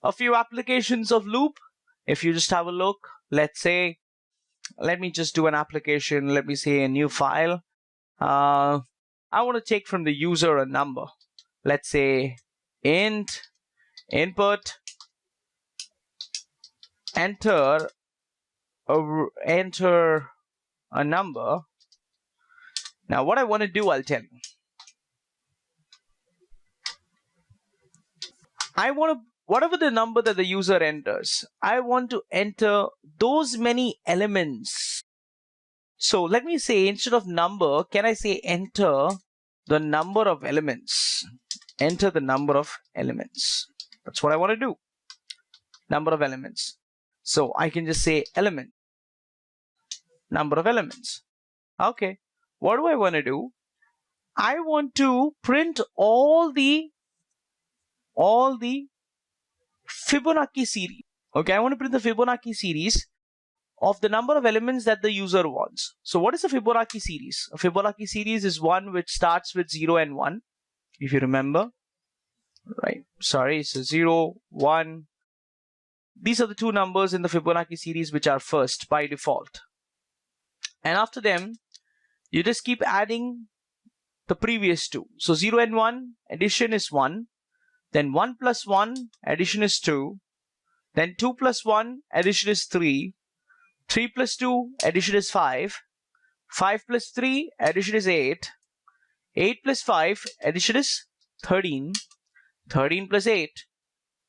a few applications of loop. If you just have a look, let's say, let me just do an application. Let me say a new file. I want to take from the user a number. Let's say int input enter a number. Now what I want to do, I'll tell you. I want to, whatever the number that the user enters, I want to enter those many elements. So let me say, instead of number, can I say enter the number of elements? Enter the number of elements. That's what I want to do. Number of elements. So I can just say element. Number of elements. Okay. What do I want to do? I want to print all the Fibonacci series. Okay, I want to print the Fibonacci series of the number of elements that the user wants. So what is a Fibonacci series? A Fibonacci series is one which starts with 0 and 1, if you remember. Right, sorry, so 0, 1. These are the two numbers in the Fibonacci series which are first by default. And after them, you just keep adding the previous two. So 0 and 1, addition is 1. Then 1 plus 1, addition is 2. Then 2 plus 1, addition is 3. 3 plus 2, addition is 5. 5 plus 3, addition is 8. 8 plus 5, addition is 13. 13 plus 8,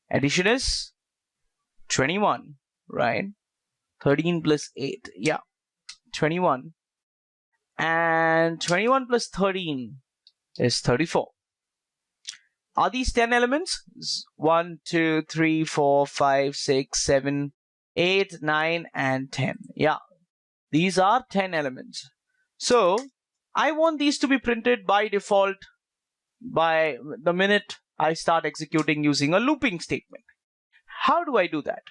addition is 21, right? 13 plus 8, yeah, 21. And 21 plus 13 is 34. Are these 10 elements? 1, 2, 3, 4, 5, 6, 7, 8, 9, and 10. Yeah, these are 10 elements. So I want these to be printed by default by the minute I start executing using a looping statement. How do I do that?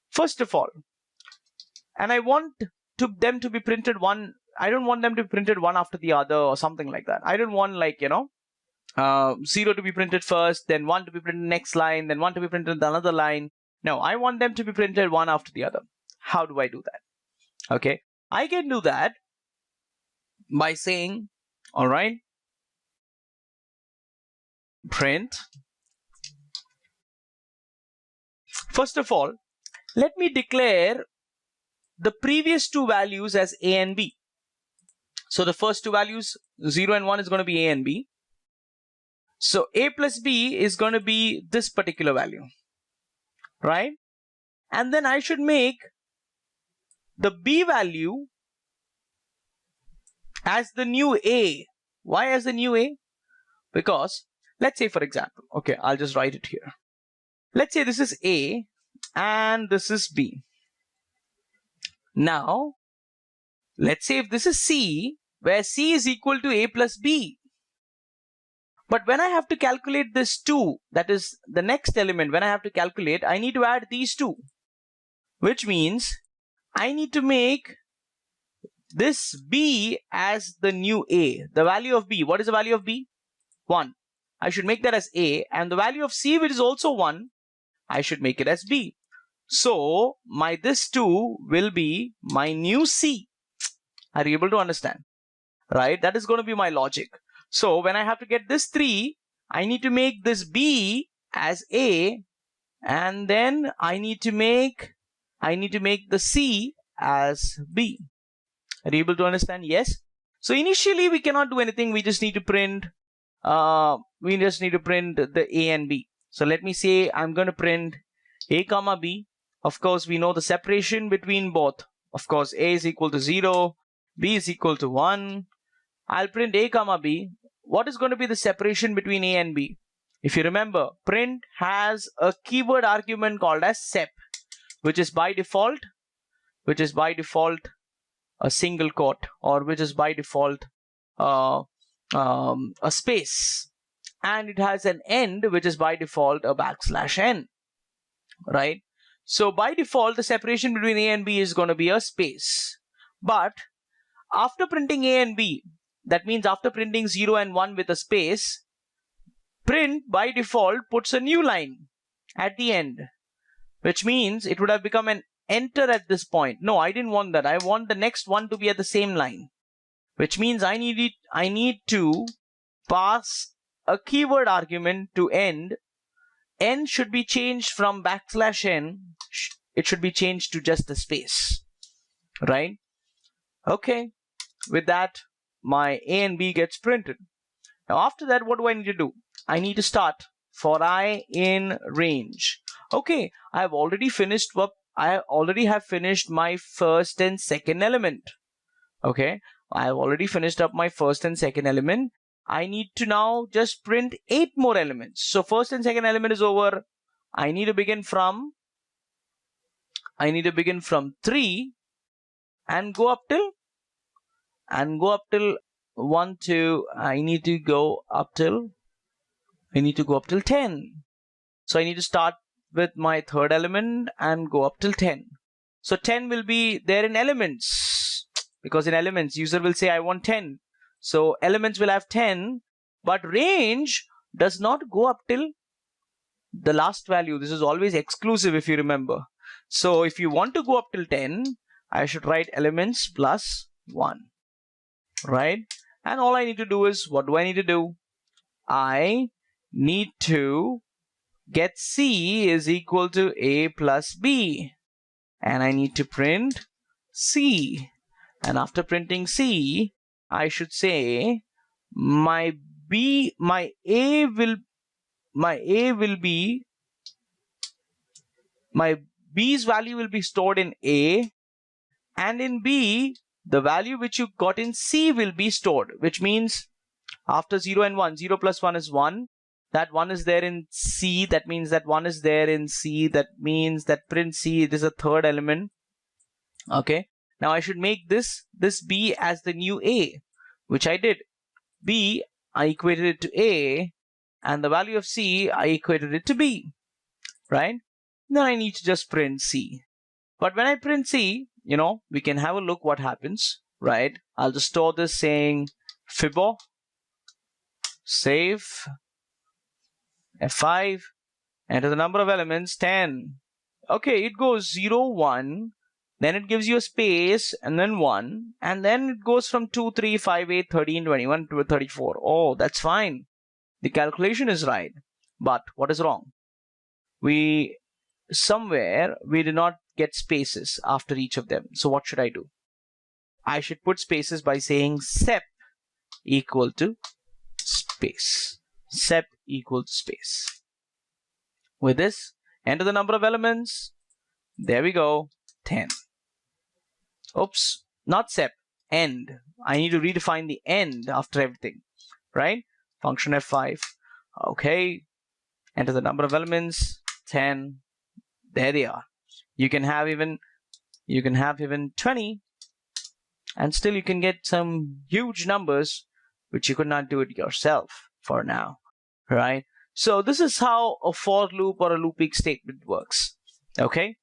First of all, and I want them to be printed one. I don't want them to be printed one after the other or something like that. I don't want, like, 0 to be printed first, then 1 to be printed next line, then 1 to be printed in another line. No, I want them to be printed one after the other. How do I do that? Okay, I can do that by saying, all right, print. First of all, let me declare the previous two values as A and B. So the first two values, 0 and 1, is going to be A and B. So A plus B is going to be this particular value, right? And then I should make the B value as the new A. Why as the new A? Because let's say, for example, okay, I'll just write it here. Let's say this is A and this is B. Now, let's say if this is C, where C is equal to A plus B. But when I have to calculate this 2, that is the next element, when I have to calculate, I need to add these two. Which means I need to make this B as the new A. The value of B, what is the value of B? 1. I should make that as A. And the value of C, which is also 1, I should make it as B. So this 2 will be my new C. Are you able to understand? Right? That is going to be my logic. So when I have to get this 3, I need to make this B as A, and then I need to make the C as B. Are you able to understand? Yes. So initially we cannot do anything. We just need to print the A and B. So let me say I'm going to print A comma B. Of course, we know the separation between both. Of course, A is equal to 0, B is equal to 1. I'll print A comma B. What is going to be the separation between A and B? If you remember, print has a keyword argument called as sep, which is by default a single quote, or which is by default a space, and it has an end which is by default a \n, right? So by default the separation between A and B is going to be a space. But after printing A and B, that means after printing 0 and 1 with a space, print by default puts a new line, at the end, which means it would have become an enter at this point. No, I didn't want that. I want the next one to be at the same line, which means I need to pass a keyword argument to end. N should be changed from \n. It should be changed to just a space, right? Okay, with that, my A and B gets printed. Now after that, what do I need to do? I need to start for I in range. Okay, I have already finished my first and second element. Okay, I have already finished up my first and second element. I need to now just print 8 more elements. So first and second element is over. I need to begin from 3 and go up till 1, 2. I need to go up till 10. So I need to start with my third element and go up till 10. So 10 will be there in elements, because in elements user will say I want 10. So elements will have 10, but range does not go up till the last value. This is always exclusive, if you remember. So if you want to go up till 10, I should write elements plus 1, right? And all I need to do is, what do I need to do? I need to get C is equal to A plus B, and I need to print C. And after printing C, I should say my B's value will be stored in A, and in B the value which you got in C will be stored, which means after 0 and 1, 0 plus 1 is 1. That 1 is there in C. That means that 1 is there in C. That means that print C, it is a third element. Okay. Now I should make this B as the new A, which I did. B, I equated it to A, and the value of C, I equated it to B, right? Then I need to just print C. But when I print C, we can have a look what happens, right? I'll just store this saying Fibo, save, F5, enter the number of elements, 10. Okay, it goes 0, 1, then it gives you a space, and then 1, and then it goes from 2, 3, 5, 8, 13, 21 to 34. Oh, that's fine. The calculation is right. But what is wrong? Somewhere we did not get spaces after each of them. So what should I do? I should put spaces by saying sep equal to space. Sep equal to space. With this, enter the number of elements. There we go, 10. Oops, not sep, end. I need to redefine the end after everything, right? Function F5. Okay, enter the number of elements, 10. There they are. You can have even 20, and still you can get some huge numbers which you could not do it yourself for now, right? So this is how a for loop or a looping statement works. Okay,